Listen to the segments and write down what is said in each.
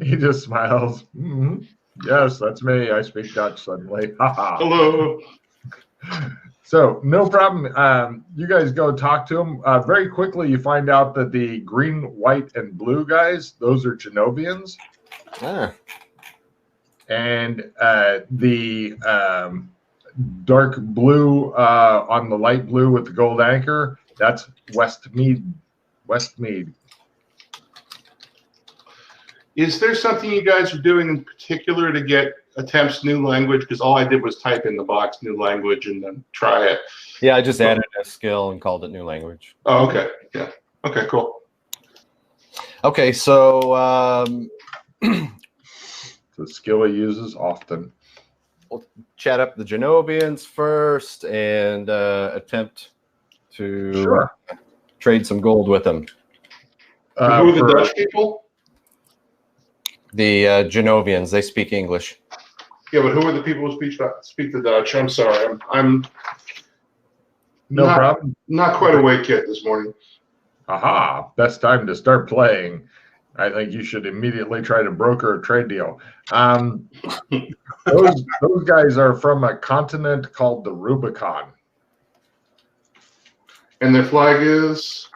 He just smiles. Mm-hmm. Yes, that's me. I speak Dutch suddenly. Hello. So no problem. You guys go talk to him. Very quickly, you find out that the green, white, and blue guys, those are Genovians. Ah. And the dark blue on the light blue with the gold anchor, that's Westmead. Westmead. Is there something you guys are doing in particular to get attempts new language? Because all I did was type in the box new language and then try it. Yeah, I just added a skill and called it new language. Oh, okay. Yeah. Okay, cool. Okay, so The skill he uses often. we'll chat up the Genovians first and attempt to trade some gold with them. Who are the Dutch people? The Genovians, they speak English. Yeah, but who are the people who speak the Dutch? I'm sorry. I'm No problem. not quite awake yet this morning. Aha, best time to start playing. I think you should immediately try to broker a trade deal. Those guys are from a continent called the Rubicon. And their flag is?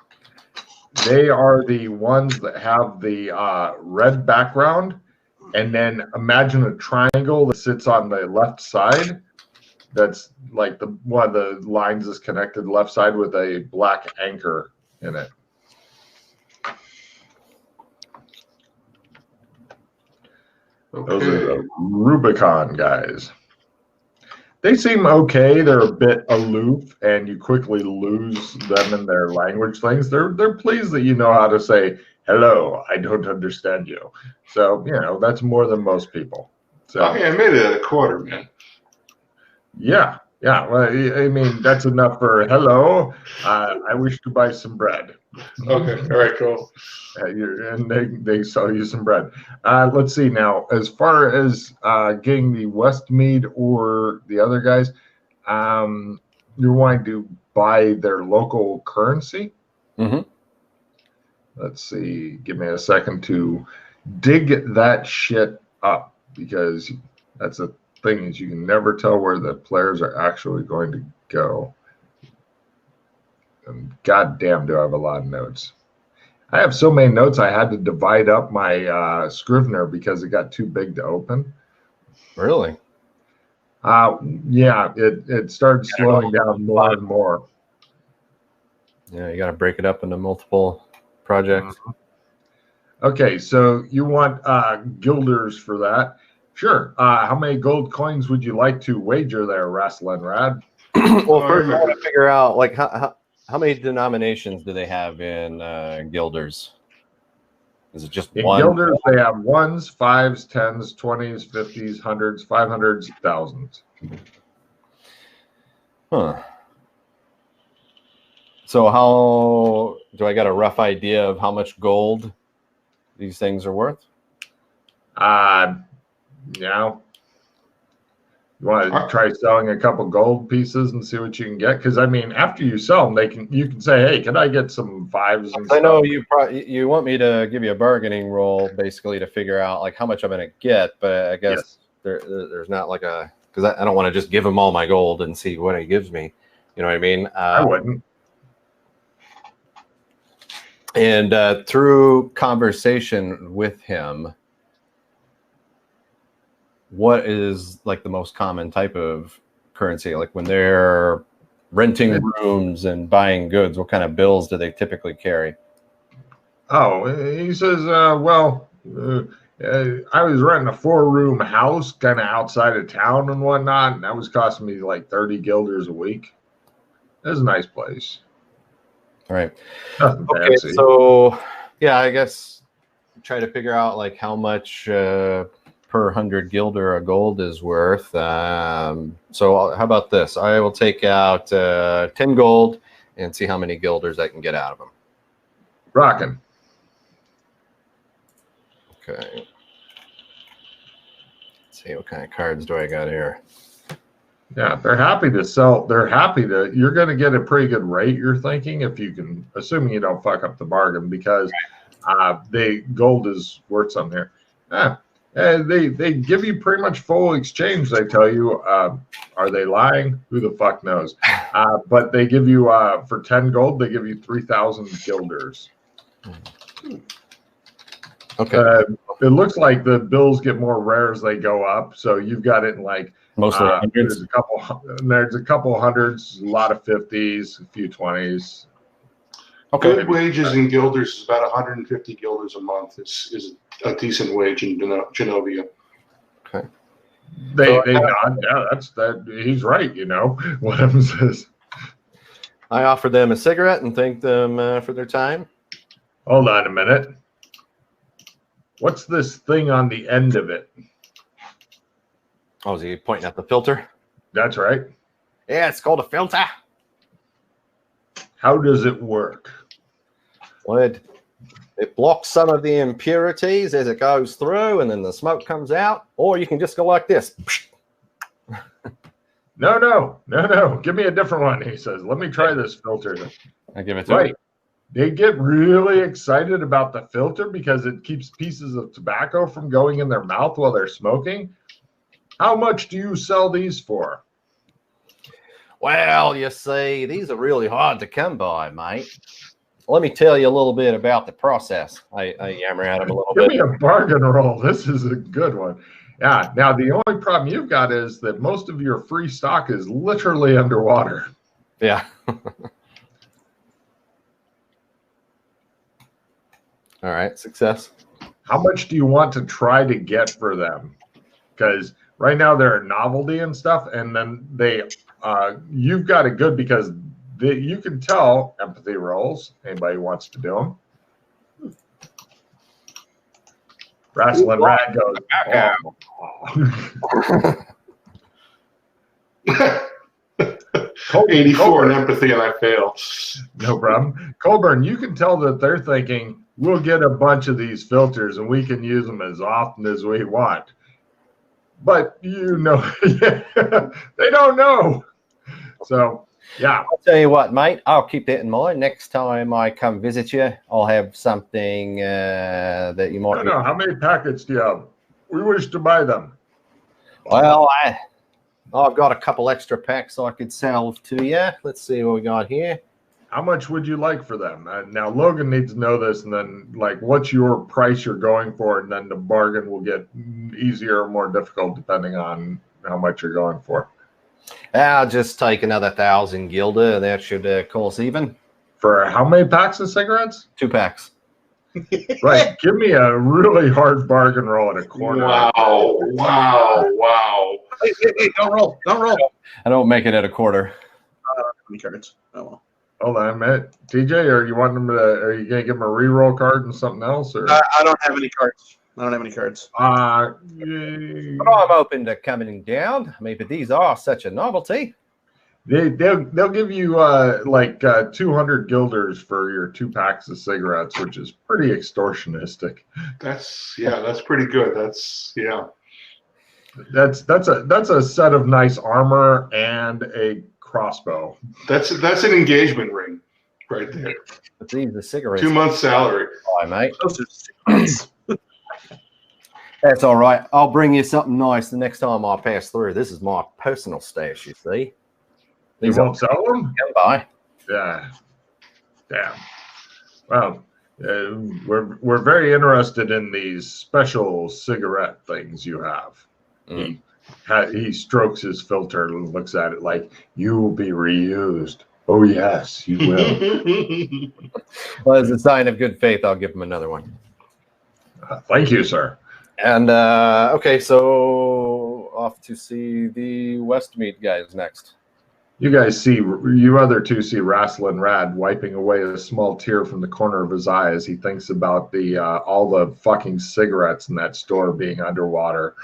They are the ones that have the red background, and then imagine a triangle that sits on the left side. That's like one of the lines is connected left side with a black anchor in it. Okay. Those are the Rubicon guys. They seem okay. They're a bit aloof, and you quickly lose them in their language things. They're pleased that you know how to say, hello, I don't understand you. So, that's more than most people. So, Okay, I made it at a quarter, man. Yeah. Well, I mean, that's enough for hello. I wish to buy some bread. Okay, all right, cool. And they sell you some bread. Let's see now. As far as getting the Westmead or the other guys, you're wanting to buy their local currency. Mm-hmm. Let's see. Give me a second to dig that shit up, because that's a thing is you can never tell where the players are actually going to go. And goddamn, do I have a lot of notes. I have so many notes I had to divide up my Scrivener because it got too big to open. Really? Yeah, it started slowing down more and more. Yeah, you got to break it up into multiple projects. Okay, so you want guilders for that. Sure. How many gold coins would you like to wager there, Wrestling Rad? Well, first I want to figure out like how many denominations do they have in guilders? Is it just in one? Guilders, they have ones, fives, tens, 20s, 50s, hundreds, 500s, thousands. Huh. So how do I got a rough idea of how much gold these things are worth? Yeah. You want to try selling a couple gold pieces and see what you can get? Because I mean, after you sell them, you can say, "Hey, can I get some fives?" And I stuff? know you want me to give you a bargaining roll basically to figure out like how much I'm going to get, but I guess there's not like a because I don't want to just give him all my gold and see what he gives me. You know what I mean? I wouldn't. And through conversation with him, what is like the most common type of currency? Like when they're renting rooms and buying goods, what kind of bills do they typically carry? Oh, he says, I was renting a 4-room house kind of outside of town and whatnot, and that was costing me like 30 guilders a week. It was a nice place. All right. Nothing Okay, fancy. so yeah, I guess try to figure out like how much per 100 guilder a gold is worth. So how about this? I will take out 10 gold and see how many guilders I can get out of them. Rocking. Okay. Let's see, what kind of cards do I got here? Yeah, they're happy to sell. They're happy to. You're going to get a pretty good rate, you're thinking, if you can, assuming you don't fuck up the bargain, because the gold is worth something here. Yeah. They give you pretty much full exchange. They tell you, are they lying? Who the fuck knows? But they give you for 10 gold, they give you 3,000 guilders. Okay. It looks like the bills get more rare as they go up. So you've got it in like Mostly hundreds. There's a couple hundreds, a lot of 50s, a few 20s. Okay. Good wages in guilders is about 150 guilders a month. Is a decent wage in Genovia. Okay. They nod. Yeah, that's that. He's right. You know what Em says. I offered them a cigarette and thanked them for their time. Hold on a minute. What's this thing on the end of it? Oh, is he pointing at the filter? That's right. Yeah, it's called a filter. How does it work? Well, it blocks some of the impurities as it goes through, and then the smoke comes out. Or you can just go like this. No. Give me a different one. He says, let me try this filter. I give it to him. They get really excited about the filter because it keeps pieces of tobacco from going in their mouth while they're smoking. How much do you sell these for? Well, you see, these are really hard to come by, mate. Let me tell you a little bit about the process. I yammer at him a little Give bit. me a bargain roll. This is a good one. Yeah. Now, the only problem you've got is that most of your free stock is literally underwater. Yeah. All right, success. How much do you want to try to get for them? Because right now they're a novelty and stuff, and then you've got it good because you can tell empathy rolls. Anybody wants to do them? Wrestling Rad goes, oh. 84 in empathy, and I fail. No problem. Colburn, you can tell that they're thinking, we'll get a bunch of these filters and we can use them as often as we want. But you know, they don't know. So, yeah. I'll tell you what, mate, I'll keep that in mind. Next time I come visit you, I'll have something that you might... No, how many packets do you have? We wish to buy them. Well, I've got a couple extra packs I could sell to you. Let's see what we got here. How much would you like for them? Now, Logan needs to know this, and then, like, what's your price you're going for, and then the bargain will get easier or more difficult depending on how much you're going for. I'll just take another 1,000 guilder. That should cost even. For how many packs of cigarettes? 2 packs. Right. Give me a really hard bargain roll at a corner. Wow. Hey, don't roll. I don't make it at a quarter. Cards. Oh, well. Hold on a minute. TJ, are you going to give him a reroll card and something else? Or? I don't have any cards. But I'm open to coming down. Maybe these are such a novelty. They'll give you 200 guilders for your 2 packs of cigarettes, which is pretty extortionistic. That's pretty good. That's a set of nice armor and a crossbow. That's an engagement ring right there. But these are cigarettes. 2 months salary. Bye, mate. Those are cigarettes. That's all right. I'll bring you something nice the next time I pass through. This is my personal stash, you see. You won't sell them? Bye. Yeah. Damn. Well, we're very interested in these special cigarette things you have. Mm. He strokes his filter and looks at it like, you will be reused. Oh, yes, you will. Well, as a sign of good faith, I'll give him another one. Thank you, sir. And, okay, so off to see the Westmead guys next. You other two see Wrestling Rad wiping away a small tear from the corner of his eye as he thinks about all the fucking cigarettes in that store being underwater.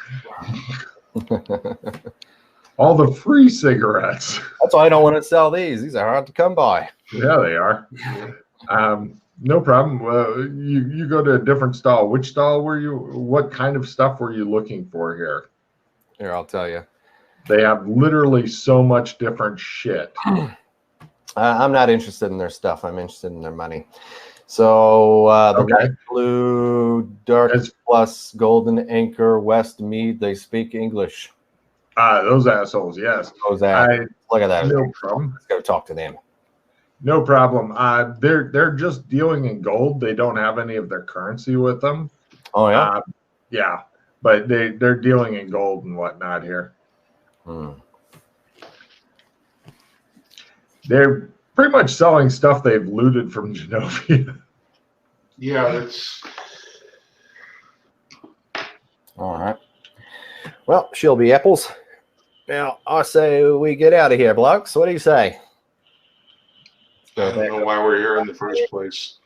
All the free cigarettes. That's why I don't want to sell these. These are hard to come by. Yeah, they are. No problem. You go to a different stall. Which stall were you? What kind of stuff were you looking for here? Here, I'll tell you. They have literally so much different shit. I'm not interested in their stuff. I'm interested in their money. So the light blue, dark plus golden anchor, West Mead, they speak English. Those assholes, yes. Look at that. No problem. Let's go talk to them. No problem. They're just dealing in gold. They don't have any of their currency with them. Oh yeah. Yeah, but they're dealing in gold and whatnot here. They're pretty much selling stuff they've looted from Genovia. Yeah, that's all right. Well, she'll be apples. Now, I say we get out of here, blokes. What do you say? I don't know why we're here in the first place.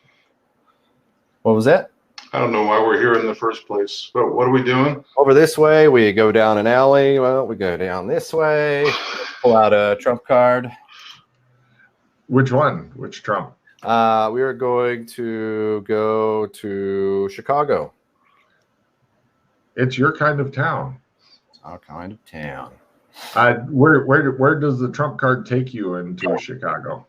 What was that? I don't know why we're here in the first place. But what are we doing? Over this way, we go down an alley. Well, we go down this way. Pull out a trump card. Which one? Which Trump? We are going to go to Chicago. It's your kind of town. It's our kind of town. Where does the Trump card take you into Chicago?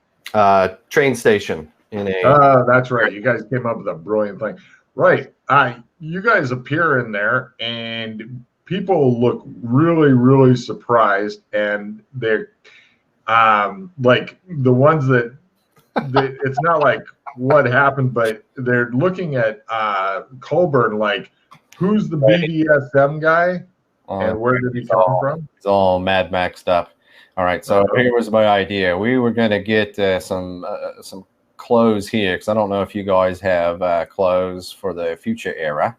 Train station in a. That's right. You guys came up with a brilliant thing. Right. You guys appear in there, and people look really, really surprised, and they're like the ones that it's not like what happened, but they're looking at Colburn like, who's the BDSM guy, and where did he come from? It's all Mad Maxed up. All right, so here was my idea. We were going to get some clothes here, because I don't know if you guys have clothes for the future era,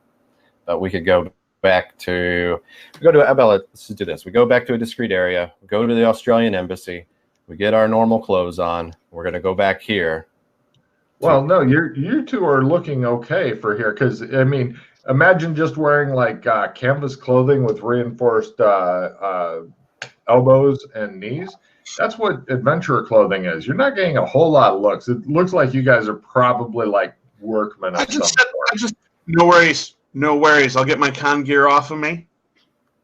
but we could go back to let's do this. We go back to a discreet area, go to the Australian embassy, we get our normal clothes on. We're going to go back here. Well, no, you two are looking okay for here, because I mean, imagine just wearing like canvas clothing with reinforced elbows and knees. That's what adventurer clothing is. You're not getting a whole lot of looks. It looks like you guys are probably like workmen of some sort. No worries. No worries. I'll get my con gear off of me.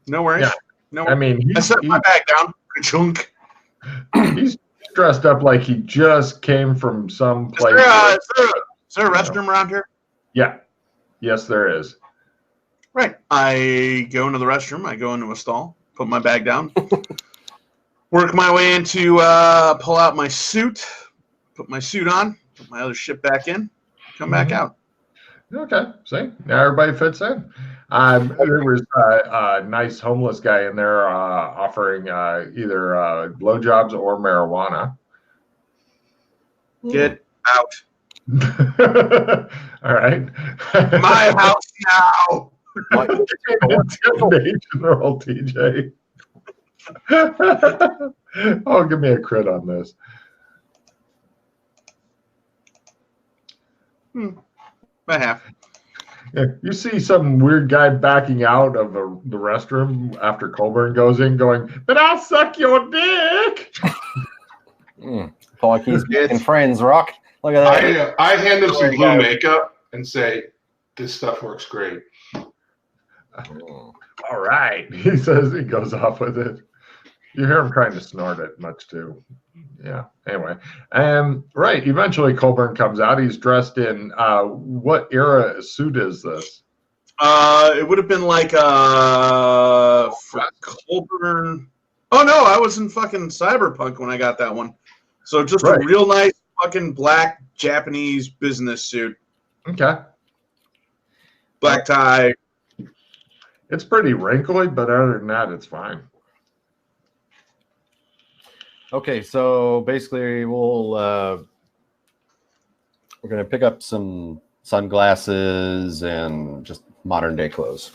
No worries. Yeah. No I mean, I set my bag down. Chunk. He's dressed up like he just came from some place. Is there a restroom around here? Yeah. Yes, there is. Right. I go into the restroom. I go into a stall, put my bag down, work my way into, pull out my suit, put my suit on, put my other shit back in, come back out. Okay. See, now everybody fits in. There was a nice homeless guy in there offering either blowjobs or marijuana. Get out. All right. My house now. Intimidation roll, TJ. Oh, give me a crit on this. About half. Yeah, you see some weird guy backing out of the restroom after Colburn goes in going, but I'll suck your dick. Like he's making friends, Rock. Look at that. I hand him some blue makeup and say, this stuff works great. All right. He says, he goes off with it. You hear him trying to snort it much too. Yeah. Anyway. Right. Eventually Colburn comes out. He's dressed in what era suit is this? It would have been like for Colburn. Oh no, I was in fucking Cyberpunk when I got that one. So just a real nice fucking black Japanese business suit. Okay. Black tie. It's pretty wrinkly, but other than that, it's fine. Okay, so basically we're going to pick up some sunglasses and just modern day clothes.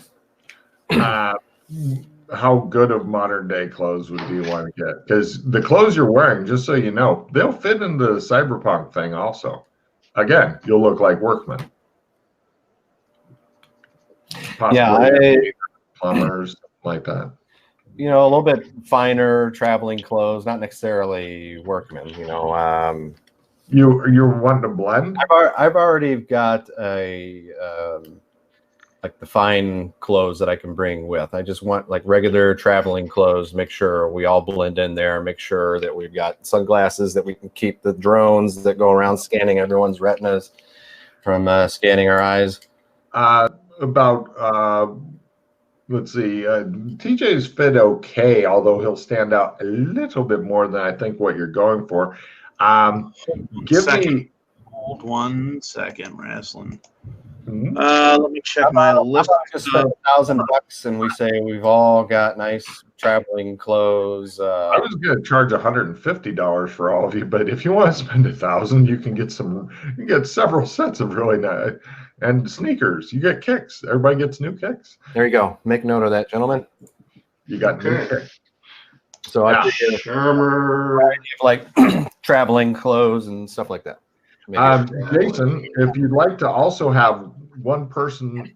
How good of modern day clothes would you want to get? Because the clothes you're wearing, just so you know, they'll fit into the cyberpunk thing also. Again, you'll look like workmen. Possibly plumbers, like that. You know, a little bit finer traveling clothes, not necessarily workmen. You know, you're wanting to blend. I've already got a like the fine clothes that I can bring with. I just want like regular traveling clothes. Make sure we all blend in there. Make sure that we've got sunglasses that we can keep the drones that go around scanning everyone's retinas from scanning our eyes. Let's see. TJ's fit okay, although he'll stand out a little bit more than I think what you're going for. Hold 1 second, wrestling. Mhm. Let me check my list. Just spend $1,000 and we say we've all got nice traveling clothes. I was going to charge $150 for all of you, but if you want to spend $1,000, you can get several sets of really nice and sneakers. You get kicks. Everybody gets new kicks. There you go. Make note of that, gentlemen. You got new Okay. kicks. So Yeah. I think Shermer. like traveling clothes and stuff like that. Jason, if you'd like to also have one person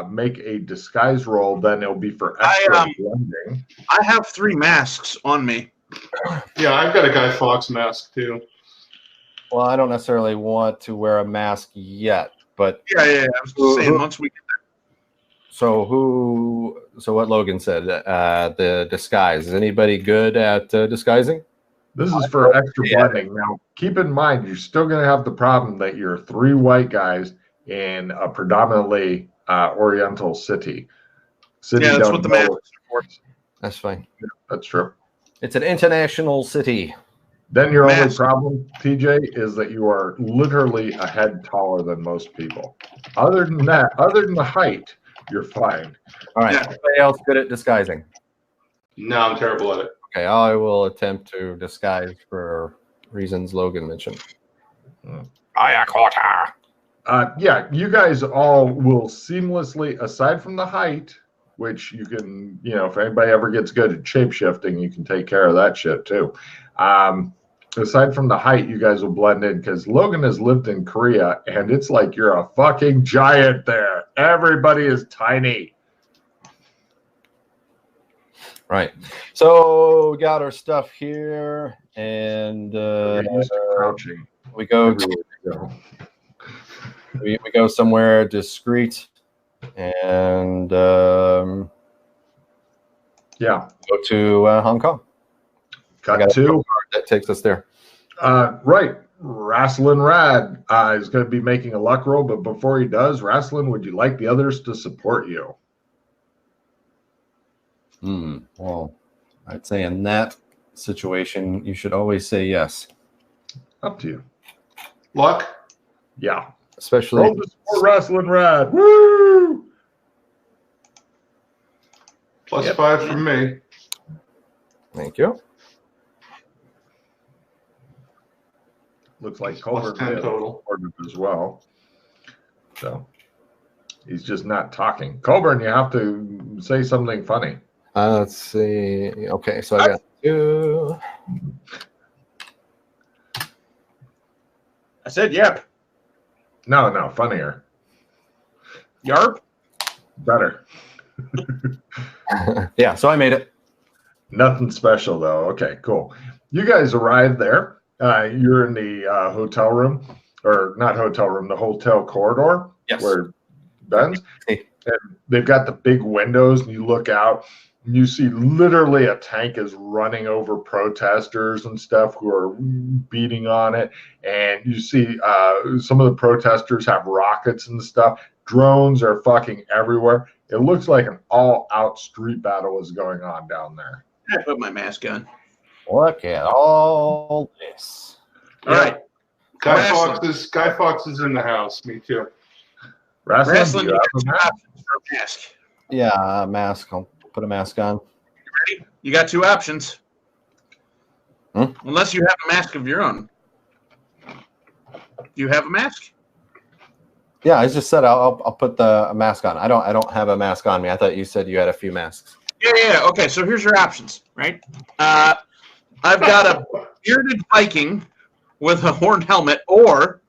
make a disguise roll, then it'll be for extra blending. I have 3 masks on me. Yeah, I've got a Guy Fawkes mask too. Well, I don't necessarily want to wear a mask yet, but Yeah. I was just saying once we get so what Logan said, the disguise. Is anybody good at disguising? This is for extra blending. Now, keep in mind, you're still going to have the problem that you're 3 white guys in a predominantly Oriental city. Yeah, that's what the masks are for. That's fine. Yeah, that's true. It's an international city. Then your only Mask. problem, TJ, is that you are literally a head taller than most people. Other than the height, you're fine. All right. Yeah. Anybody else good at disguising? No, I'm terrible at it. Okay, I will attempt to disguise for reasons Logan mentioned. Yeah, you guys all will seamlessly, aside from the height, which you can, if anybody ever gets good at shape shifting, you can take care of that shit too. Aside from the height, you guys will blend in because Logan has lived in Korea and it's like you're a fucking giant there. Everybody is tiny. Right. So we got our stuff here, and You're used to crouching. we go everywhere you go. we go somewhere discreet, and Yeah. go to Hong Kong. Cut to. That takes us there. Right. Rasslin Rad is going to be making a luck roll, but before he does, Rasslin, would you like the others to support you? Well, I'd say in that situation, you should always say yes. Up to you. Luck? Yeah. Especially Roll to support Rasslin Rad. Woo! Plus Yep. 5 from me. Thank you. Looks like Plus Culver 10 total. as well. So he's just not talking. Colburn, you have to say something funny. Let's see. Okay, so I got 2. I said yep. No, funnier. Yarp. Better. Yeah, so I made it. Nothing special, though. Okay, cool. You guys arrived there. You're in the hotel room, or not hotel room, the hotel corridor. Yes. Where Ben's. Hey. And they've got the big windows, and you look out, and you see literally a tank is running over protesters and stuff who are beating on it. And you see some of the protesters have rockets and stuff. Drones are fucking everywhere. It looks like an all-out street battle is going on down there. I put my mask on. Look at all this. All right. Guy Wrestling. Fawkes is in the house. Me too. Wrestling, Wrestling, do you you got have 2 a options for a mask. Yeah, mask. I'll put a mask on. You ready? You got 2 options. Hmm? Unless you have a mask of your own. Do you have a mask? Yeah, I just said I'll put the mask on. I don't have a mask on me. I thought you said you had a few masks. Yeah. Okay, so here's your options, right? I've got a bearded Viking with a horned helmet, or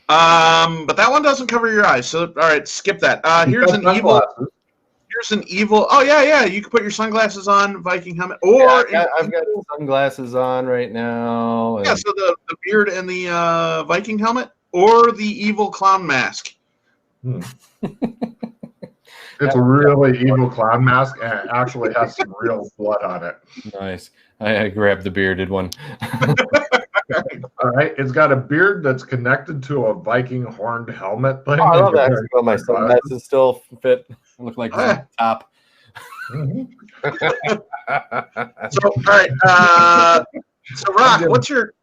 but that one doesn't cover your eyes. So all right, skip that. Here's an evil. Here's an evil. Oh yeah. You can put your sunglasses on, Viking helmet, or Yeah, I've got sunglasses on right now. yeah. So the beard and the Viking helmet, or the evil clown mask. It's a really evil clown mask, and it actually has some real blood on it. Nice. I grabbed the bearded one. All right, it's got a beard that's connected to a Viking horned helmet thing. Oh, I love and that. you're Well, my wearing sunglasses still fit. Look like top. Mhm. So, all right. So, Rock, what's your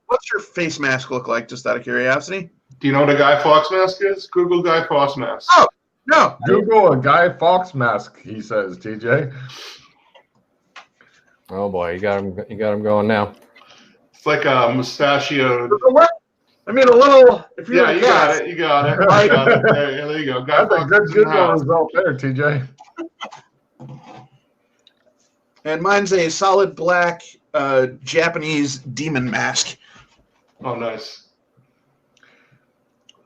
face mask look like? Just out of curiosity. Do you know what a Guy Fawkes mask is? Google Guy Fawkes mask. Oh, no. Google a Guy Fawkes mask, he says, TJ. Oh boy, you got him going now. It's like a mustachioed. I mean, a little. If you're Yeah, you got it. You got it. Right. You got it. There you go. Guy That's a Fawkes good is in the Google house. result there, TJ. And mine's a solid black Japanese demon mask. Oh, nice.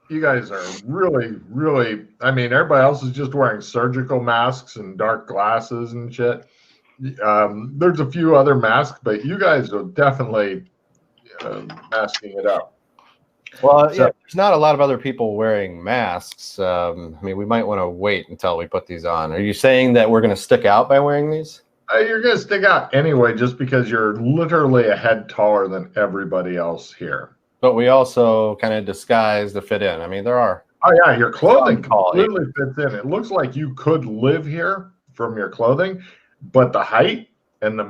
You guys are really, really. I mean, everybody else is just wearing surgical masks and dark glasses and shit. There's a few other masks, but you guys are definitely masking it up. Well, So- yeah, there's not a lot of other people wearing masks. I mean, we might want to wait until we put these on. Are you saying that we're going to stick out by wearing these? You're going to stick out anyway just because you're literally a head taller than everybody else here. But we also kind of disguise to fit in. I mean, there are. Oh, yeah, your clothing Tall, completely fits in. It looks like you could live here from your clothing, but the height and the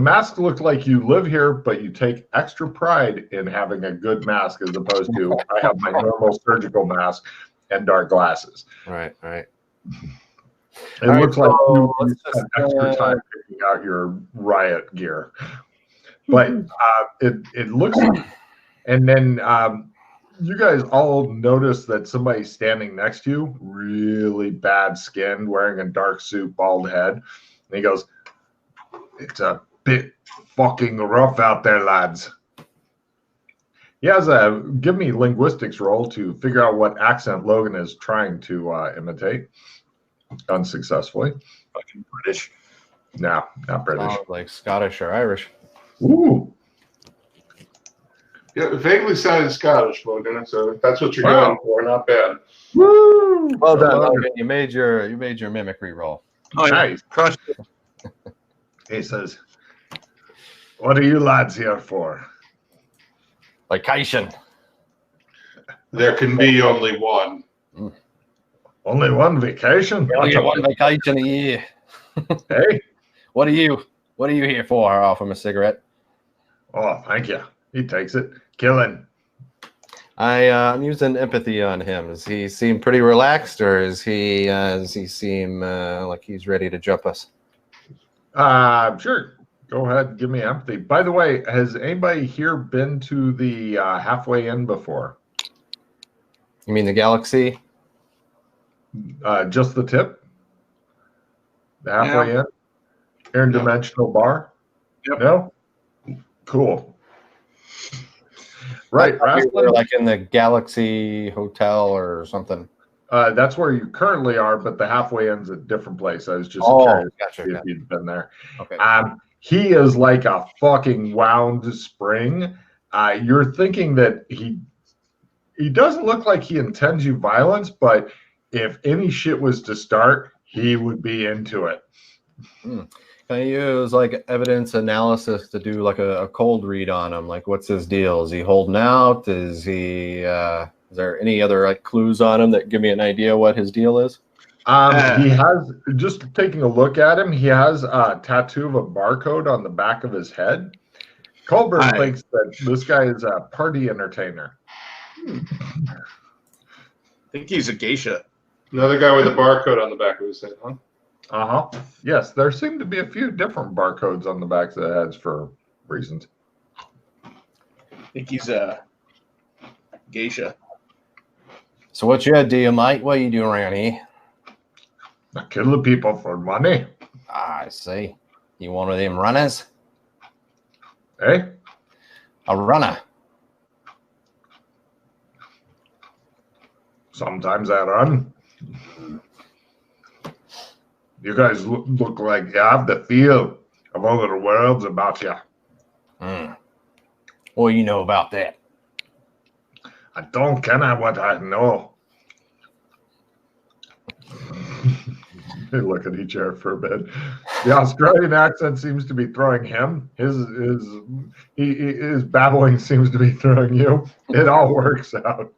mask look like you live here, but you take extra pride in having a good mask as opposed to I have my normal surgical mask and dark glasses. Right. It All looks right, like so you let's spent just, extra time picking out your riot gear. But it looks like, and then you guys all notice that somebody's standing next to you, really bad skinned, wearing a dark suit, bald head. And he goes, "It's a bit fucking rough out there, lads." He has a give me linguistics roll to figure out what accent Logan is trying to imitate. Unsuccessfully. Fucking British. No, not British. Sounds like Scottish or Irish. Ooh. Yeah, it vaguely sounded Scottish, Logan. So if that's what you're Wow. going for, not bad. Woo! Well done, Logan. Logan. You made your mimicry roll. Oh, yeah. Nice. Crushed it. He says, "What are you lads here for?" Vacation. There can be only one. Only one vacation? You only get one vacation a year. Hey? What are you here for? I offer him a cigarette. Oh, thank you. He takes it. Killing. I'm using empathy on him. Does he seem pretty relaxed, or does he seem like he's ready to jump us? Sure. Go ahead. Give me empathy. By the way, has anybody here been to the halfway in before? You mean the galaxy? Just the tip? The halfway in? Interdimensional bar? Yep. No? Cool. Right. I thought we were Rascal? like in the Galaxy Hotel or something. That's where you currently are, but the halfway in's a different place. I was just Oh, curious gotcha. if you'd been there. Okay. He is like a fucking wound spring. You're thinking that he doesn't look like he intends you violence, but if any shit was to start, he would be into it. Can I use like evidence analysis to do like a cold read on him? Like, what's his deal? Is he holding out? Is he? Is there any other like clues on him that give me an idea what his deal is? He has, just taking a look at him, he has a tattoo of a barcode on the back of his head. Colburn thinks that this guy is a party entertainer. I think he's a geisha. Another guy with a barcode on the back of his head, huh? Uh-huh. Yes, there seem to be a few different barcodes on the backs of the heads for reasons. I think he's a geisha. So what's your deal, mate? What are you doing around here? I kill the people for money. I see. You one of them runners? Eh? A runner. Sometimes I run. You guys look like you have the feel of other worlds about you. What do you know about that? I don't care what I know. They look at each other for a bit. The Australian accent seems to be throwing him. His babbling seems to be throwing you. It all works out.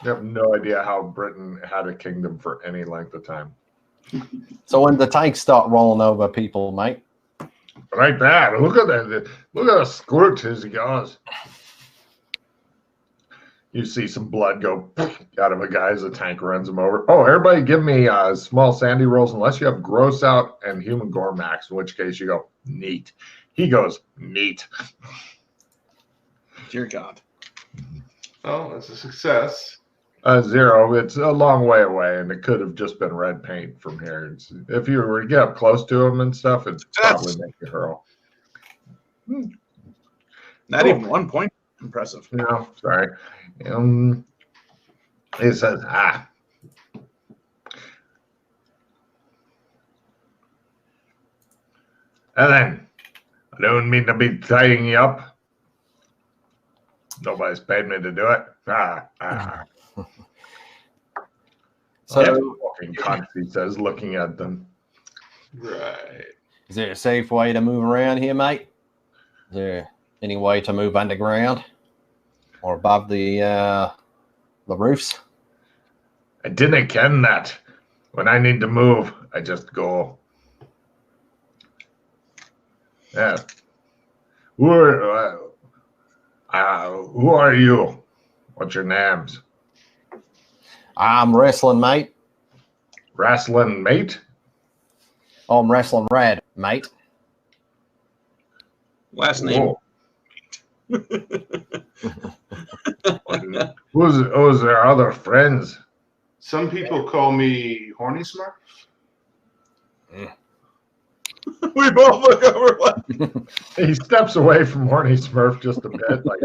You have no idea how Britain had a kingdom for any length of time. So when the tanks start rolling over people, mate. Like that. Look at that. Look at the squirt as he goes. You see some blood go out of a guy as the tank runs him over. Oh, everybody give me small sandy rolls unless you have gross out and human gore max, in which case you go neat. He goes neat. Dear God. Oh, that's a success. 0. It's a long way away, and it could have just been red paint from here. If you were to get up close to him and stuff, it'd probably make you hurl. Not even 1 point. Impressive. No, sorry. It says, And then, I don't mean to be tying you up. Nobody's paid me to do it. So, fucking cunt, he says, looking at them. Right. is there a safe way to move around here, mate? Is there any way to move underground or above the roofs? I didn't ken that. When I need to move, I just go. Yeah. Who are you? What's your names? I'm wrestling, mate. Wrestling mate? Oh, I'm wrestling rad, mate. Last name. Who's their other friends? Some people call me Horny Smurf. We both look over like. He steps away from Horny Smurf just a bit, like,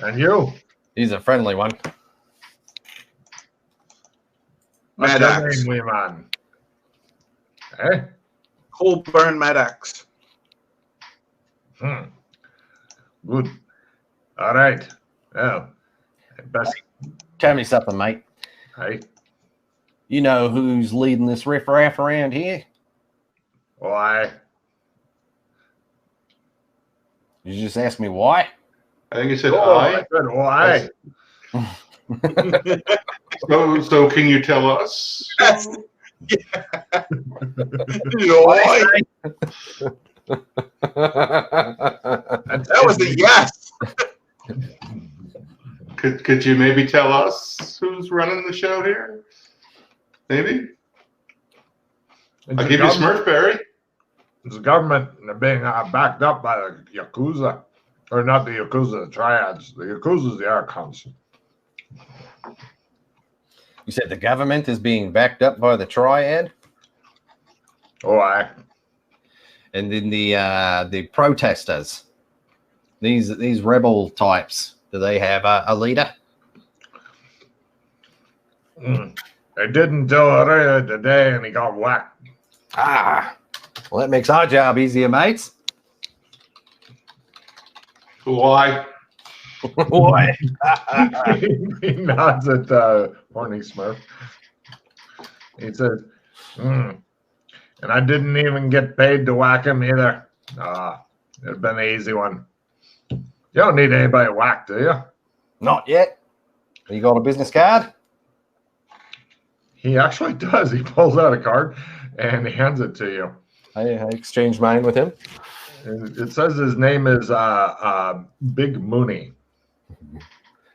and you? He's a friendly one. What's Mad your Axe. name, wee man? Eh? Colburn Mad Axe. Good. All right. Well, best. Tell me something, mate. Hey. You know who's leading this riffraff around here? Why? You just asked me why? I think he said I said why? So can you tell us? Yes. That was a yes. Could you maybe tell us who's running the show here? Maybe? I'll give you Smurfberry. It's the government being backed up by the Yakuza. Or not the Yakuza, the Triads. The Yakuza's the Archons. You said the government is being backed up by the Triad? Oh, aye. And then the protesters, these rebel types, do they have a leader? They didn't tell Araya today, and he got whacked. Well, that makes our job easier, mates. Why? Boy. He nods at Horny Smurf. He says, and I didn't even get paid to whack him either. It'd been an easy one. You don't need anybody whacked, do you? Not yet. You got a business card? He actually does. He pulls out a card and he hands it to you. I exchanged mine with him. And it says his name is Big Mooney.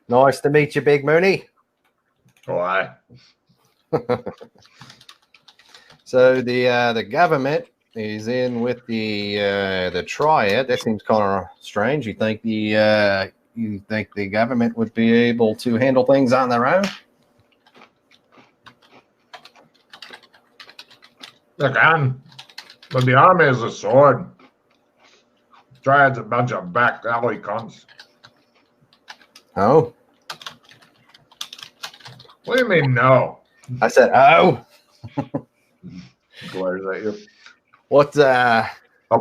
Nice to meet you, Big Mooney. Why? So the government is in with the Triad. That seems kind of strange. You think the government would be able to handle things on their own? They can, but the army is a sword. Triad's a bunch of back alley cunts. Oh, What do you mean, no? I said, oh. Glares at you. What? Oh,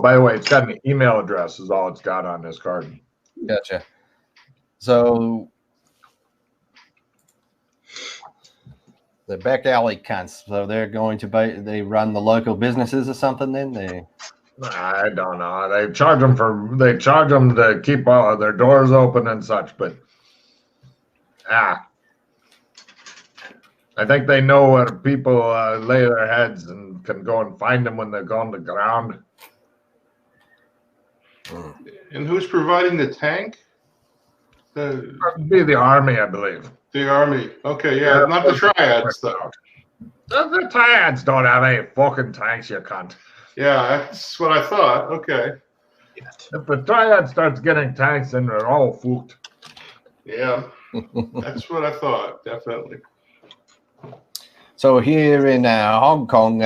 by the way, it's got an email address is all it's got on this card. Gotcha. So The back alley cunts. So they're going to they run the local businesses or something. Then they. I don't know. They charge them to keep all of their doors open and such, but I think they know where people lay their heads and can go and find them when they go on the ground. And who's providing the tank? It'd be the army, I believe. The army. Okay, yeah, not the triads though. The triads don't have any fucking tanks, you cunt. Yeah, that's what I thought. Okay. If the triad starts getting tanks, then they're all fucked. Yeah, that's what I thought. Definitely. So here in Hong Kong,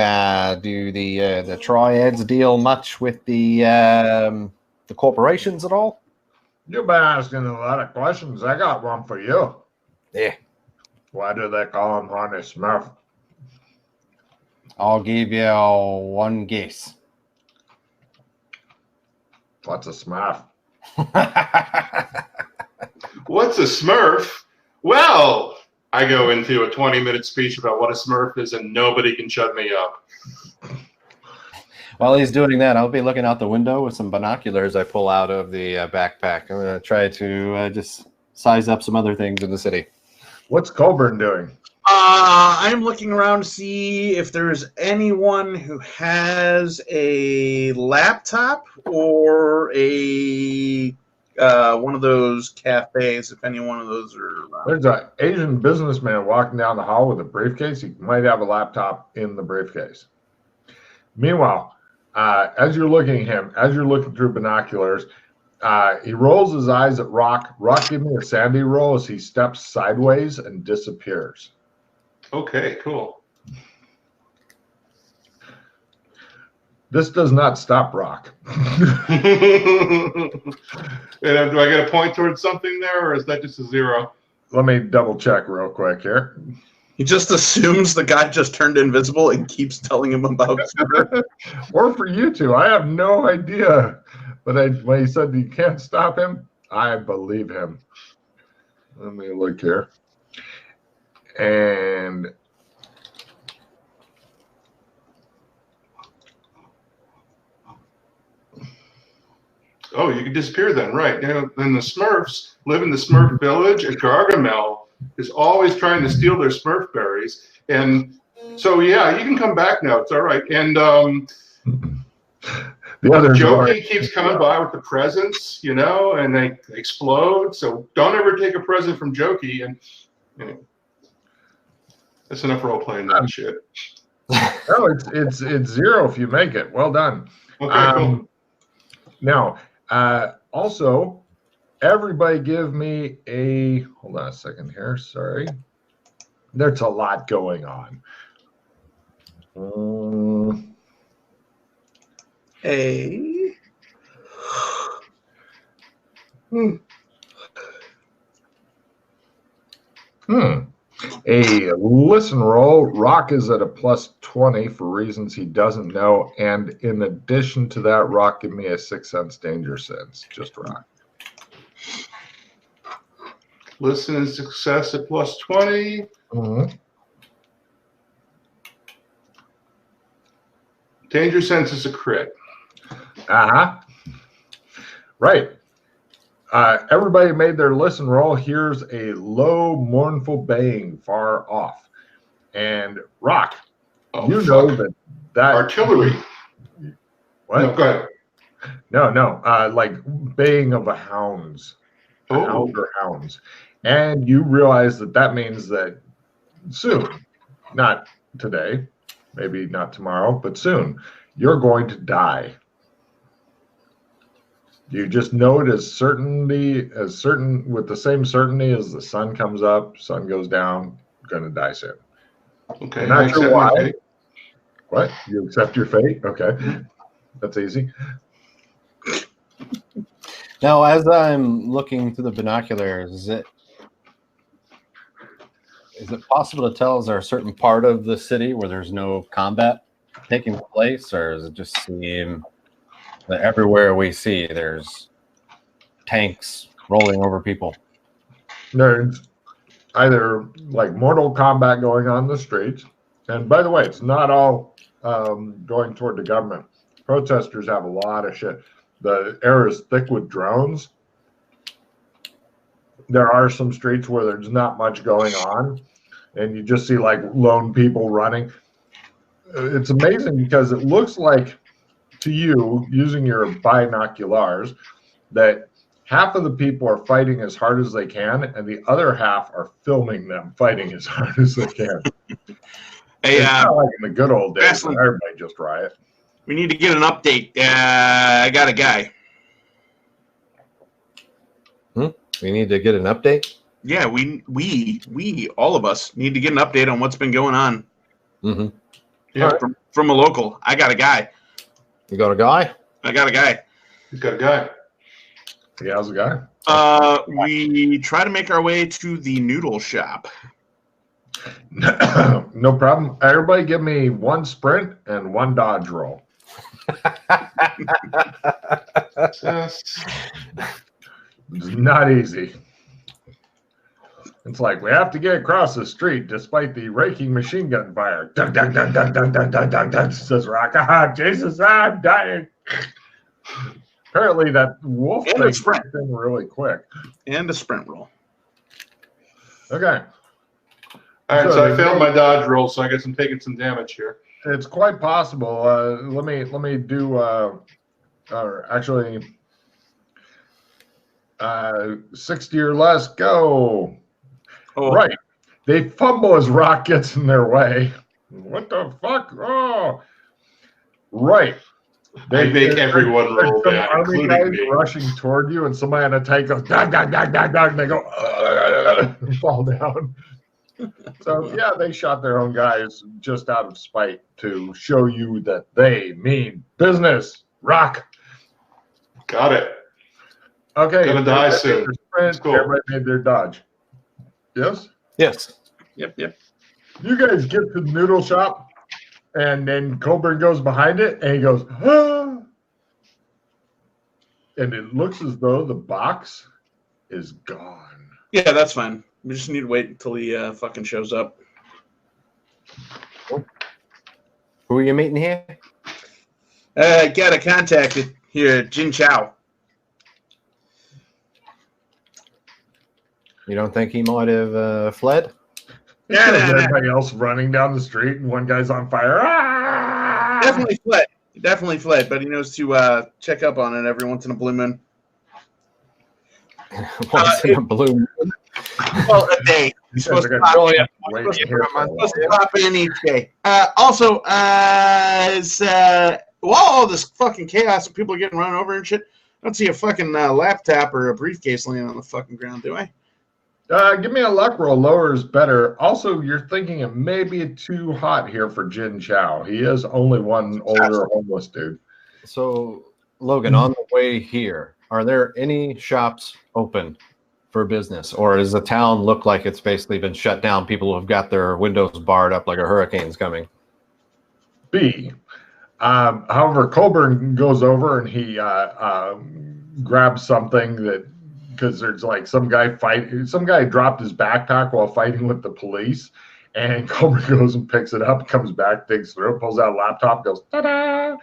do the triads deal much with the corporations at all? You've been asking a lot of questions. I got one for you. Yeah. Why do they call him Horny Smurf? I'll give you one guess. What's a Smurf? What's a Smurf? Well, I go into a 20-minute speech about what a Smurf is, and nobody can shut me up. While he's doing that, I'll be looking out the window with some binoculars I pull out of the backpack. I'm going to try to just size up some other things in the city. What's Colburn doing? I'm looking around to see if there's anyone who has a laptop or a one of those cafes. If any one of those are around. There's an Asian businessman walking down the hall with a briefcase. He might have a laptop in the briefcase. Meanwhile, as you're looking through binoculars, he rolls his eyes at Rock. Rock, give me a Sandy roll as he steps sideways and disappears. Okay, cool. This does not stop Rock. And do I get a point towards something there, or is that just a 0? Let me double check real quick here. He just assumes the guy just turned invisible and keeps telling him about it. Or for you two, I have no idea. But when he said you can't stop him, I believe him. Let me look here. And oh, you can disappear then, right? Now, then the Smurfs live in the Smurf village, and Gargamel is always trying to steal their Smurf berries. And so, yeah, you can come back now. It's all right. And the other Jokey keeps coming by with the presents, you know, and they explode. So don't ever take a present from Jokey. And you know, that's enough role playing that shit. No, it's 0 if you make it. Well done. Okay, cool. Now, also, everybody give me a, hold on a second here, sorry. There's a lot going on. A listen roll. Rock is at a +20 for reasons he doesn't know. And in addition to that, Rock, give me a 6 sense danger sense. Just Rock. Listen and success at +20. Mm-hmm. Danger sense is a crit. Uh-huh. Right. Everybody made their listen roll. Here's a low, mournful baying far off. And Rock, you know that artillery. What? No, go ahead. No. Like baying of a hounds. Hound or hounds. And you realize that means that soon, not today, maybe not tomorrow, but soon, you're going to die. You just know it as certain with the same certainty as the sun comes up, sun goes down, going to die soon. Okay. You're not sure why. What? You accept your fate? Okay. That's easy. Now, as I'm looking through the binoculars, is it possible to tell, is there a certain part of the city where there's no combat taking place, or does it just seem that everywhere we see there's tanks rolling over people? Nerds. either like Mortal Kombat going on the streets. And by the way, it's not all going toward the government. Protesters have a lot of shit. The air is thick with drones. There are some streets where there's not much going on, and you just see like lone people running. It's amazing because it looks like to you, using your binoculars, that half of the people are fighting as hard as they can, and the other half are filming them fighting as hard as they can. Hey, it's not like in the good old days when everybody just riot. We need to get an update. I got a guy. We need to get an update? Yeah, we all of us need to get an update on what's been going on. Mm-hmm. Yeah, right. From a local. I got a guy. You got a guy? I got a guy. He's got a guy. Yeah, how's the guy? We try to make our way to the noodle shop. No problem. Everybody give me one sprint and one dodge roll. It's not easy. It's like we have to get across the street despite the raking machine gun fire. Dun, dun, dun, dun, dun, dun, dun, dun, dun, says Rock. Ah, Jesus, I'm dying. Apparently that wolf thing sprint thing really quick. And a sprint roll. Okay. All right, so I failed my dodge roll, so I guess I'm taking some damage here. It's quite possible. Let me do or actually 60 or less, go. Oh. Right. They fumble as Rock gets in their way. What the fuck? Oh. Right. They make everyone roll back, including guys me. Rushing toward you, and somebody on a tank goes, dog, dog, dog, dog, dog, and they go, and fall down. So, yeah, they shot their own guys just out of spite to show you that they mean business. Rock. Got it. Okay. Gonna die soon. Cool. Everybody made their dodge. Yes? Yes. Yep. You guys get to the noodle shop, and then Coburn goes behind it, and he goes, ah! And it looks as though the box is gone. Yeah, that's fine. We just need to wait until he fucking shows up. Who are you meeting here? Got a contact here, Jin Chow. You don't think he might have fled? Yeah, everybody else running down the street, and one guy's on fire. Ah! Definitely fled. He definitely fled, but he knows to check up on it every once in a blue moon. Once in a blue moon? Well, a day. He's supposed to pop in each day. Also, while all this fucking chaos and people are getting run over and shit, I don't see a fucking laptop or a briefcase laying on the fucking ground, do I? Give me a luck roll. Lower is better. Also, you're thinking it may be too hot here for Jin Chow. He is only one older homeless dude. So, Logan, on the way here, are there any shops open for business? Or does the town look like it's basically been shut down? People have got their windows barred up like a hurricane's coming. B. However, Colburn goes over and he grabs something that, because there's like some guy dropped his backpack while fighting with the police, and Colburn goes and picks it up, comes back, digs through it, pulls out a laptop, goes, ta-da!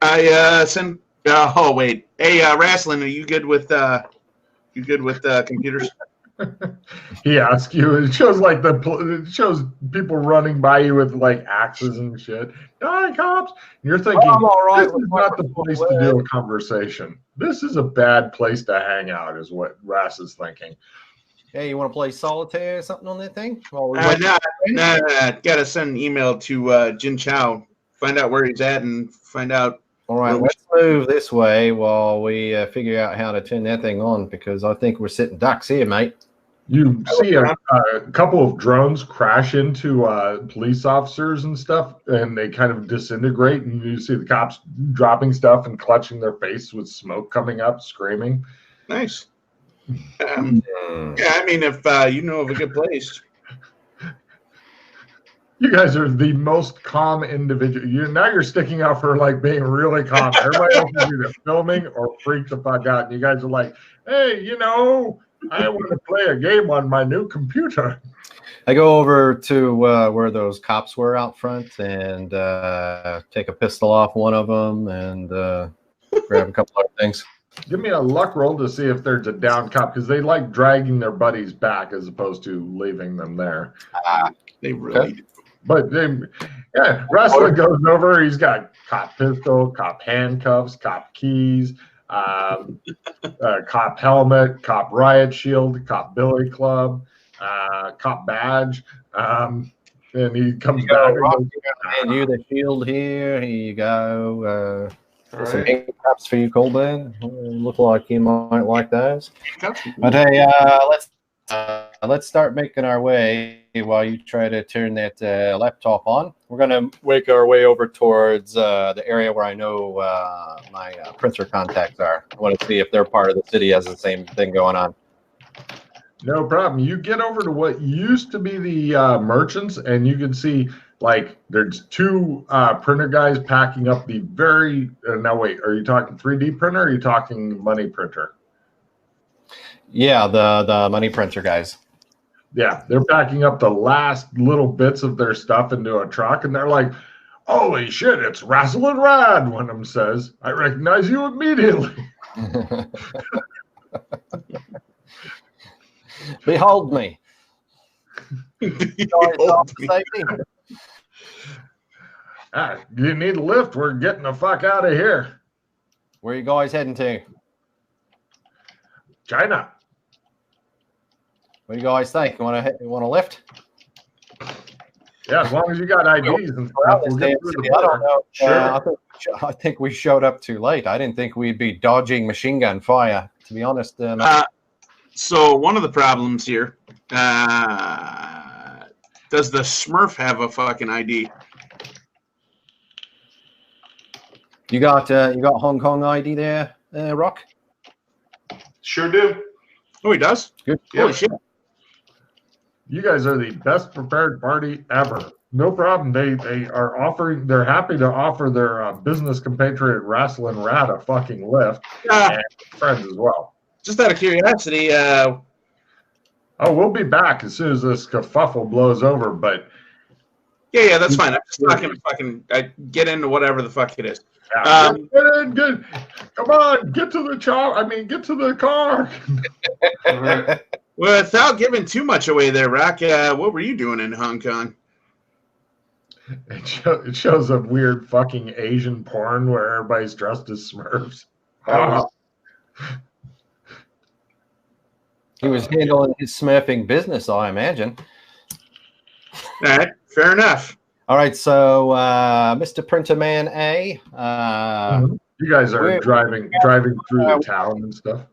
I send. Oh wait, hey, Rasslin, are you good with computers? He asks you. It shows it shows people running by you with like axes and shit. Hi, cops! And you're thinking, all right, this is not the place to do a conversation. This is a bad place to hang out, is what Rass is thinking. Hey, you want to play solitaire or something on that thing? No. Gotta send an email to Jin Chow, find out where he's at, and find out. All right, let's move this way while we figure out how to turn that thing on, because I think we're sitting ducks here, mate. You see a couple of drones crash into police officers and stuff, and they kind of disintegrate, and you see the cops dropping stuff and clutching their face with smoke coming up, screaming. Nice. Yeah, I mean, if you know of a good place. You guys are the most calm individual. Now you're sticking out for like being really calm. Everybody else is either filming or freaked the fuck out. And you guys are like, hey, I want to play a game on my new computer. I go over to where those cops were out front and take a pistol off one of them and grab a couple other things. Give me a luck roll to see if there's a down cop, because they like dragging their buddies back as opposed to leaving them there. They really do. But yeah, Wrestler goes over. He's got cop pistol, cop handcuffs, cop keys, cop helmet, cop riot shield, cop billy club, cop badge. And he comes back. And you the shield here. Here you go. All Some right. handcuffs for you, Colbert. Look like you might like those. Handcuffs? But hey, let's start making our way while you try to turn that laptop on. We're gonna make our way over towards the area where I know my printer contacts are. I want to see if their part of the city has the same thing going on. No problem. You get over to what used to be the merchants, and you can see like there's two printer guys packing up the very. Now wait, are you talking 3D printer? Or are you talking money printer? Yeah, the money printer guys. Yeah, they're packing up the last little bits of their stuff into a truck, and they're like, "Holy shit, it's Razzle and Rad!" One of them says, "I recognize you immediately." Behold me. Behold me. You need a lift? We're getting the fuck out of here. Where are you guys heading to? China. What do you guys think? You want to lift? Yeah, as long as you got IDs and stuff, we'll get through the I don't border. know. Sure. I think we showed up too late. I didn't think we'd be dodging machine gun fire. To be honest, So one of the problems here, does the Smurf have a fucking ID? you got Hong Kong ID there, Rock? Sure do. Oh, he does? Good. Yep. Holy shit. You guys are the best prepared party ever. No problem. They are offering. They're happy to offer their business compatriot Razzle and Rad a fucking lift, and friends as well. Just out of curiosity, Oh, we'll be back as soon as this kerfuffle blows over. But yeah, that's fine. I'm just talking fucking. I get into whatever the fuck it is. yeah, good. Come on, get to the get to the car. All right. Without giving too much away there, Rock, what were you doing in Hong Kong? It shows a weird fucking Asian porn where everybody's dressed as Smurfs. He was handling his smurfing business, I imagine. All right, fair enough. All right, so Mr. Printerman A, You guys are driving through the town and stuff.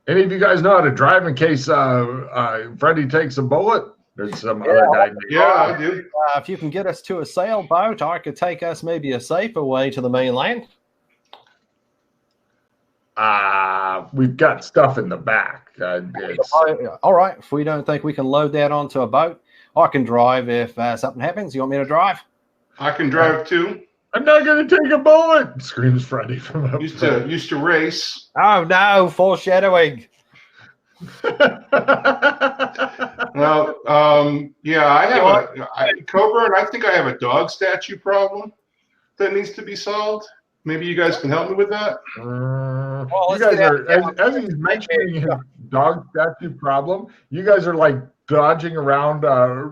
Any of you guys know how to drive in case Freddie takes a bullet? There's some other guy. Yeah, I do. if you can get us to a sailboat, I could take us maybe a safer way to the mainland. We've got stuff in the back. All right, if we don't think we can load that onto a boat, I can drive if something happens. You want me to drive? I can drive too. I'm not going to take a bullet, screams Freddie from up Used front. to race. Oh, no, foreshadowing. Now, yeah, I have Cobra, and I think I have a dog statue problem that needs to be solved. Maybe you guys can help me with that. You guys are, as he's mentioning his dog statue problem, you guys are like dodging around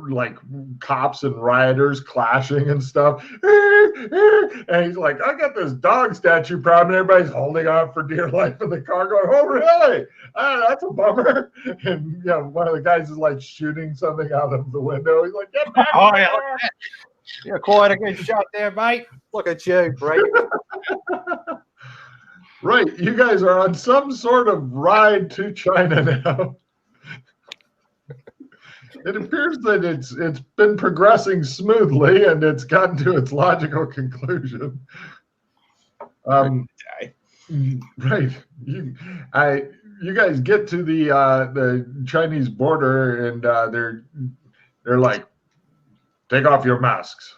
like cops and rioters clashing and stuff. And he's like, I got this dog statue problem. And everybody's holding on for dear life in the car going, oh, really? That's a bummer. And one of the guys is like shooting something out of the window. He's like, get back. Oh, yeah, look at that. You're quite a good shot there, mate. Look at you, right? Right. You guys are on some sort of ride to China now. It appears that it's been progressing smoothly and it's gotten to its logical conclusion. Right. You guys get to the Chinese border and they're like, take off your masks.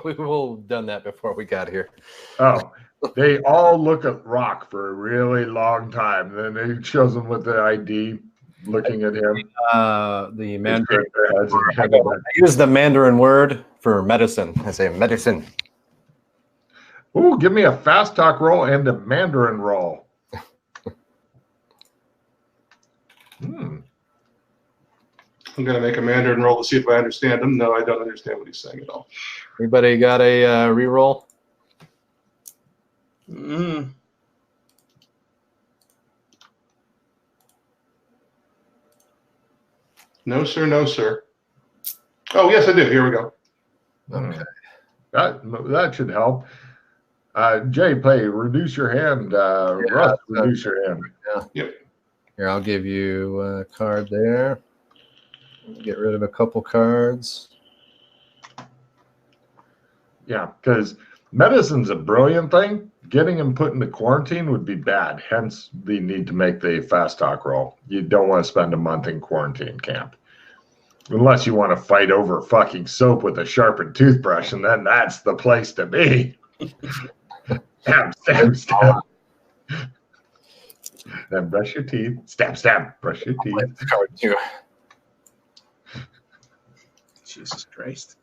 We've all done that before we got here. Oh, They all look at Rock for a really long time. Then they shows them with the ID, looking at him. The They Mandarin. shake their heads and I head back. use the Mandarin word for medicine. I say medicine. Ooh, give me a fast talk roll and a Mandarin roll. I'm going to make a Mandarin roll to see if I understand him. No, I don't understand what he's saying at all. Anybody got a reroll? Mm. No, sir. No, sir. Oh, yes, I do. Here we go. Okay. That should help. Jay, play reduce your hand. Russ, reduce your hand. Yeah. Yep. Here, I'll give you a card there. Get rid of a couple cards. Yeah, because medicine's a brilliant thing. Getting him put into quarantine would be bad. Hence, the need to make the fast talk roll. You don't want to spend a month in quarantine camp. Unless you want to fight over fucking soap with a sharpened toothbrush, and then that's the place to be. Stab, stab, stab. Then brush your teeth. Stab, stab. Brush your teeth. Card too. Jesus Christ.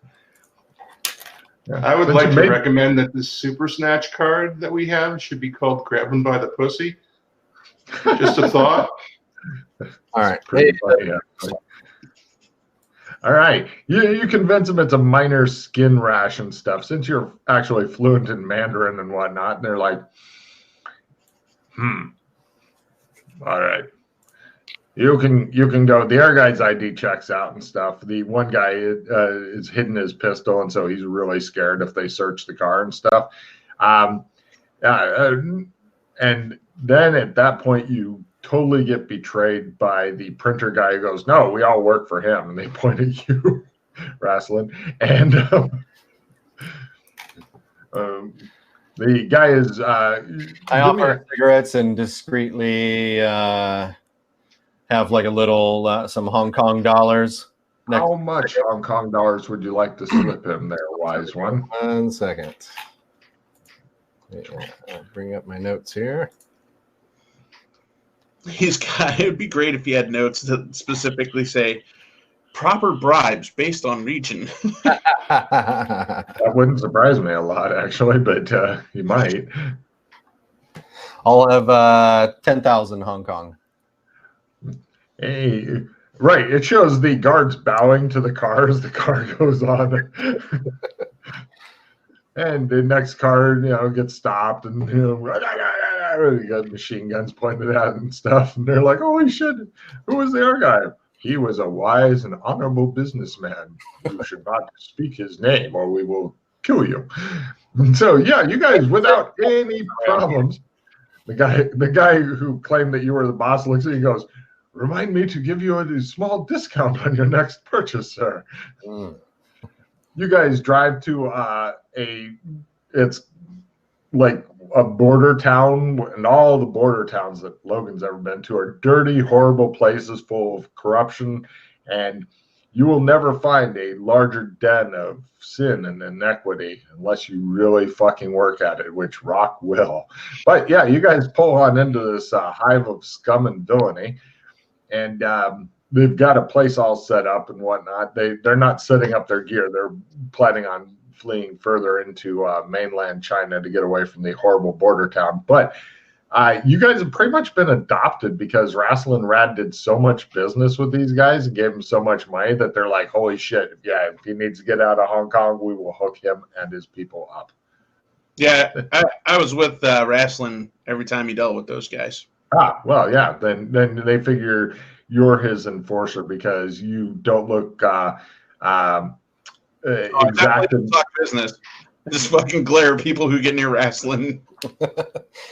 Yeah. I would Since like you to made- recommend that this Super Snatch card that we have should be called Grab 'em by the Pussy. Just a thought. All right. Pretty Hey, funny, actually. All right. You convince them it's a minor skin rash and stuff, since you're actually fluent in Mandarin and whatnot. And they're like, all right. You can go. The other guy's ID checks out and stuff. The one guy is hidden his pistol, and so he's really scared if they search the car and stuff. And then at that point, you totally get betrayed by the printer guy who goes, "No, we all work for him," and they point at you, Rasslin. And the guy is. I offer cigarettes and discreetly have like a little some Hong Kong dollars. How much Hong Kong dollars would you like to slip him there, wise one? 1 second. Yeah, I'll bring up my notes here. It would be great if he had notes that specifically say proper bribes based on region. That wouldn't surprise me a lot, actually, but you might. I'll have 10,000 Hong Kong. Hey, right. It shows the guards bowing to the car as the car goes on. And the next car, gets stopped, and you got machine guns pointed at and stuff. And they're like, "Holy shit! Who was the other guy? He was a wise and honorable businessman. You should not speak his name, or we will kill you." And so, yeah, you guys, without any problems, the guy who claimed that you were the boss looks at you and goes, "Remind me to give you a small discount on your next purchase, sir." You guys drive to it's like a border town, and all the border towns that Logan's ever been to are dirty, horrible places full of corruption, and you will never find a larger den of sin and inequity unless you really fucking work at it, which Rock will. But yeah, you guys pull on into this hive of scum and villainy, and they've got a place all set up and whatnot. They're not setting up their gear. They're planning on fleeing further into mainland China to get away from the horrible border town. But you guys have pretty much been adopted because Rasslin Rad did so much business with these guys and gave them so much money that they're like, "Holy shit, yeah, if he needs to get out of Hong Kong, we will hook him and his people up." Yeah, I was with Rasslin every time he dealt with those guys. Well, yeah, then they figure you're his enforcer because you don't look exacted. Talk business. Just fucking glare at people who get near Rasslin.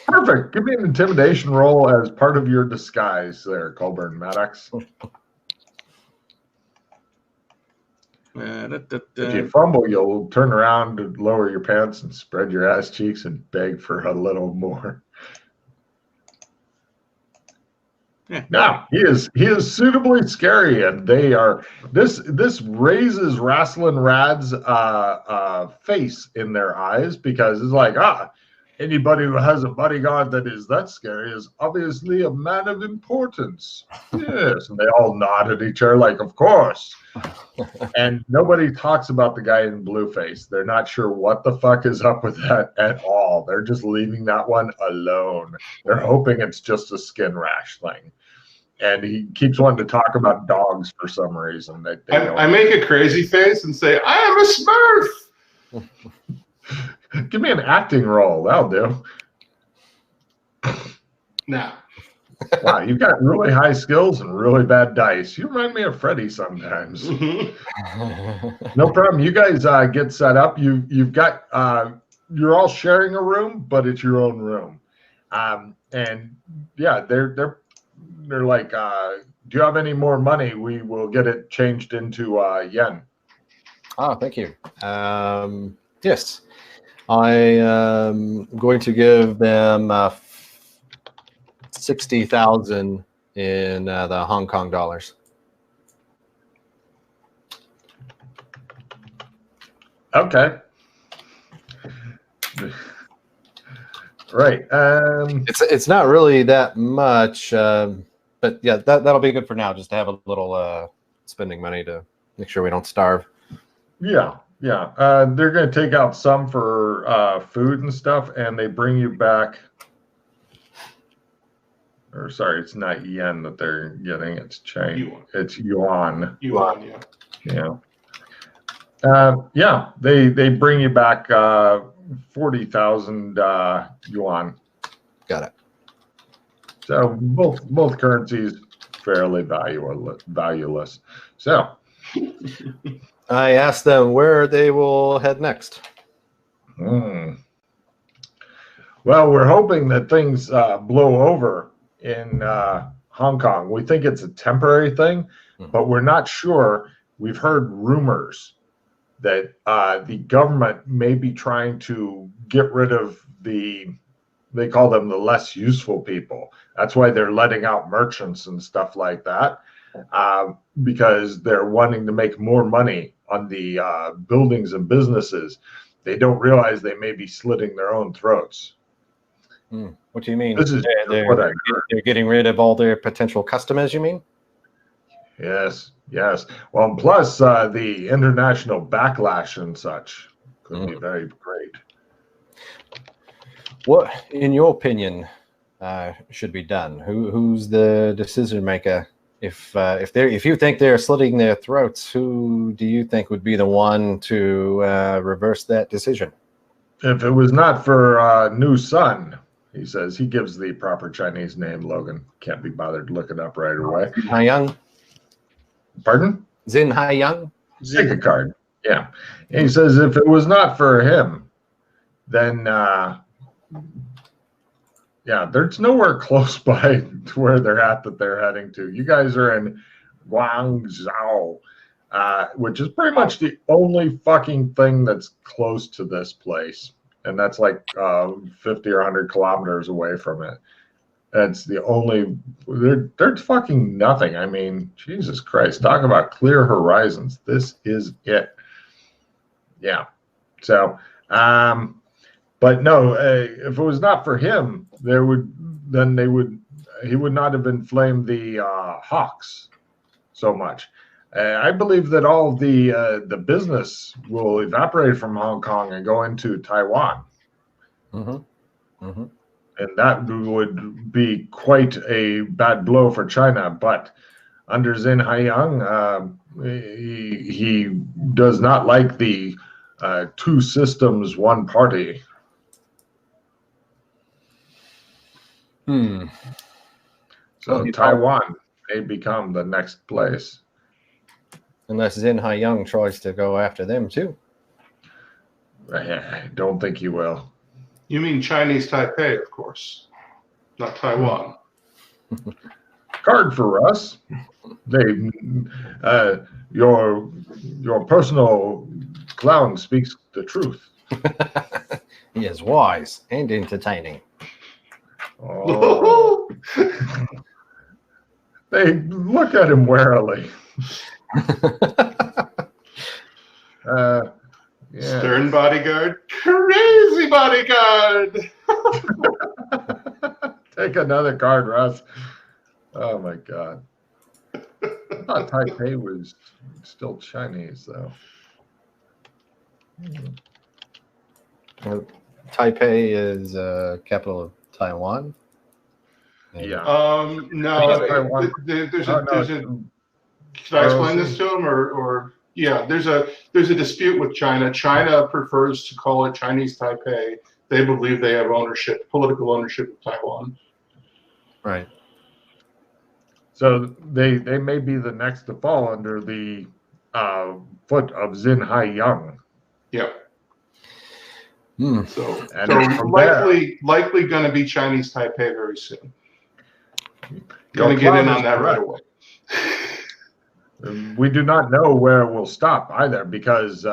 Perfect. Give me an intimidation roll as part of your disguise there, Colburn Maddox. If you fumble, you'll turn around and lower your pants and spread your ass cheeks and beg for a little more. Yeah. No, he is suitably scary, and they are this raises Rasslin Rad's face in their eyes because it's like, Anybody who has a bodyguard that is that scary is obviously a man of importance. Yes. And they all nod at each other like, of course. And nobody talks about the guy in Blueface. They're not sure what the fuck is up with that at all. They're just leaving that one alone. They're hoping it's just a skin rash thing. And he keeps wanting to talk about dogs for some reason. I make a crazy face and say, I am a Smurf. Give me an acting role. That'll do. No. Wow, you've got really high skills and really bad dice. You remind me of Freddy sometimes. No problem. You guys get set up. You've got you're all sharing a room, but it's your own room. And yeah, they're like, do you have any more money? We will get it changed into yen. Oh, thank you. Yes. I am going to give them 60,000 in the Hong Kong dollars. Okay. Right. It's not really that much, but yeah, that'll be good for now. Just to have a little spending money to make sure we don't starve. Yeah. Yeah. They're going to take out some for food and stuff, and they bring you back. Or sorry, it's not yen that they're getting. It's China. It's yuan. Yuan, yeah. Yeah. Yeah. They bring you back 40,000 yuan. Got it. So both currencies fairly valueless. So I asked them where they will head next. Well, we're hoping that things blow over in Hong Kong. We think it's a temporary thing, but we're not sure. We've heard rumors that the government may be trying to get rid of they call them the less useful people. That's why they're letting out merchants and stuff like that, because they're wanting to make more money on the buildings and businesses. They don't realize they may be slitting their own throats. What do you mean? This is they're getting rid of all their potential customers, you mean? Yes. Well, and plus the international backlash and such could be very great. What, in your opinion, should be done? Who's the decision maker? If you think they're slitting their throats, who do you think would be the one to reverse that decision? If it was not for New Sun, he says, he gives the proper Chinese name, Logan. Can't be bothered to look it up right away. Haiyang? Pardon? Zin Haiyang? Take a card. Yeah. And he says if it was not for him, then there's nowhere close by to where they're at that they're heading to. You guys are in Guangzhou, which is pretty much the only fucking thing that's close to this place. And that's like 50 or 100 kilometers away from it. That's the only, there's fucking nothing. I mean, Jesus Christ, talk about clear horizons. This is it. Yeah. So, but no, if it was not for him, he would not have inflamed the hawks so much. I believe that all of the business will evaporate from Hong Kong and go into Taiwan. And that would be quite a bad blow for China. But under Zin Haiyang, he does not like the two systems, one party. So Taiwan may become the next place. Unless Zin Haiyang tries to go after them too. I don't think he will. You mean Chinese Taipei, of course, not Taiwan. Card for us. They, your personal clown speaks the truth. He is wise and entertaining. Oh. They look at him warily. Yeah. Stern bodyguard, crazy bodyguard. Take another card, Russ. Oh my God. I thought Taipei was still Chinese, though. Taipei is capital of Taiwan. And Yeah. No, Taiwan. there's Oh, a no, should I explain this to him or yeah, there's a dispute with China. China prefers to call it Chinese Taipei. They believe they have political ownership of Taiwan. Right. So they may be the next to fall under the foot of Xinhai Yang. Yeah. Hmm. So And likely going to be Chinese Taipei very soon. Going to get in on that right away. We do not know where it will stop either, because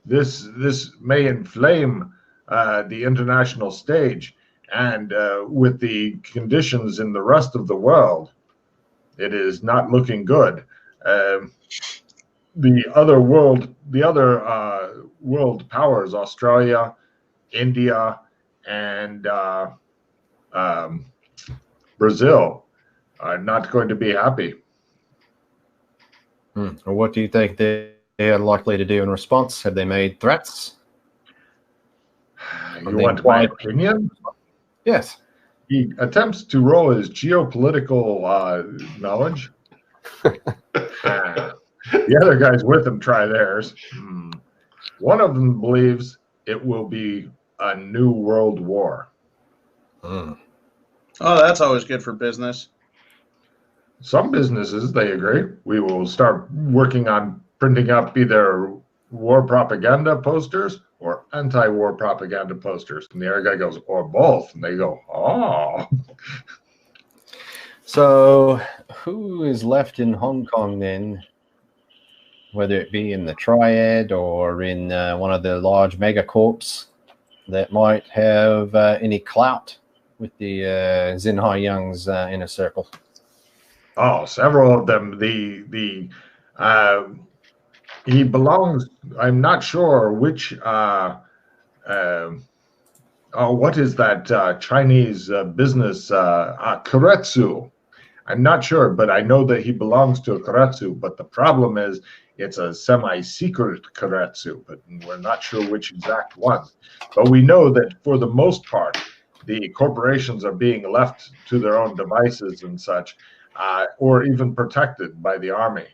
this may inflame the international stage, and with the conditions in the rest of the world, it is not looking good. The other world powers, Australia, India, and Brazil, are not going to be happy. What do you think they are likely to do in response? Have they made threats? You want my opinion? Yes. He attempts to roll his geopolitical knowledge. The other guys with him try theirs. One of them believes it will be a new world war. Oh, that's always good for business. Some businesses, they agree. We will start working on printing up either war propaganda posters or anti-war propaganda posters. And the other guy goes, or both. And they go, oh. So who is left in Hong Kong then, whether it be in the Triad or in one of the large megacorps that might have any clout with the Xinhai Yang's inner circle? Oh, several of them. He belongs. I'm not sure which. What is that Chinese business? Keiretsu. I'm not sure, but I know that he belongs to a Keiretsu. But the problem is, it's a semi-secret Keiretsu, but we're not sure which exact one. But we know that for the most part, the corporations are being left to their own devices and such. Or even protected by the army.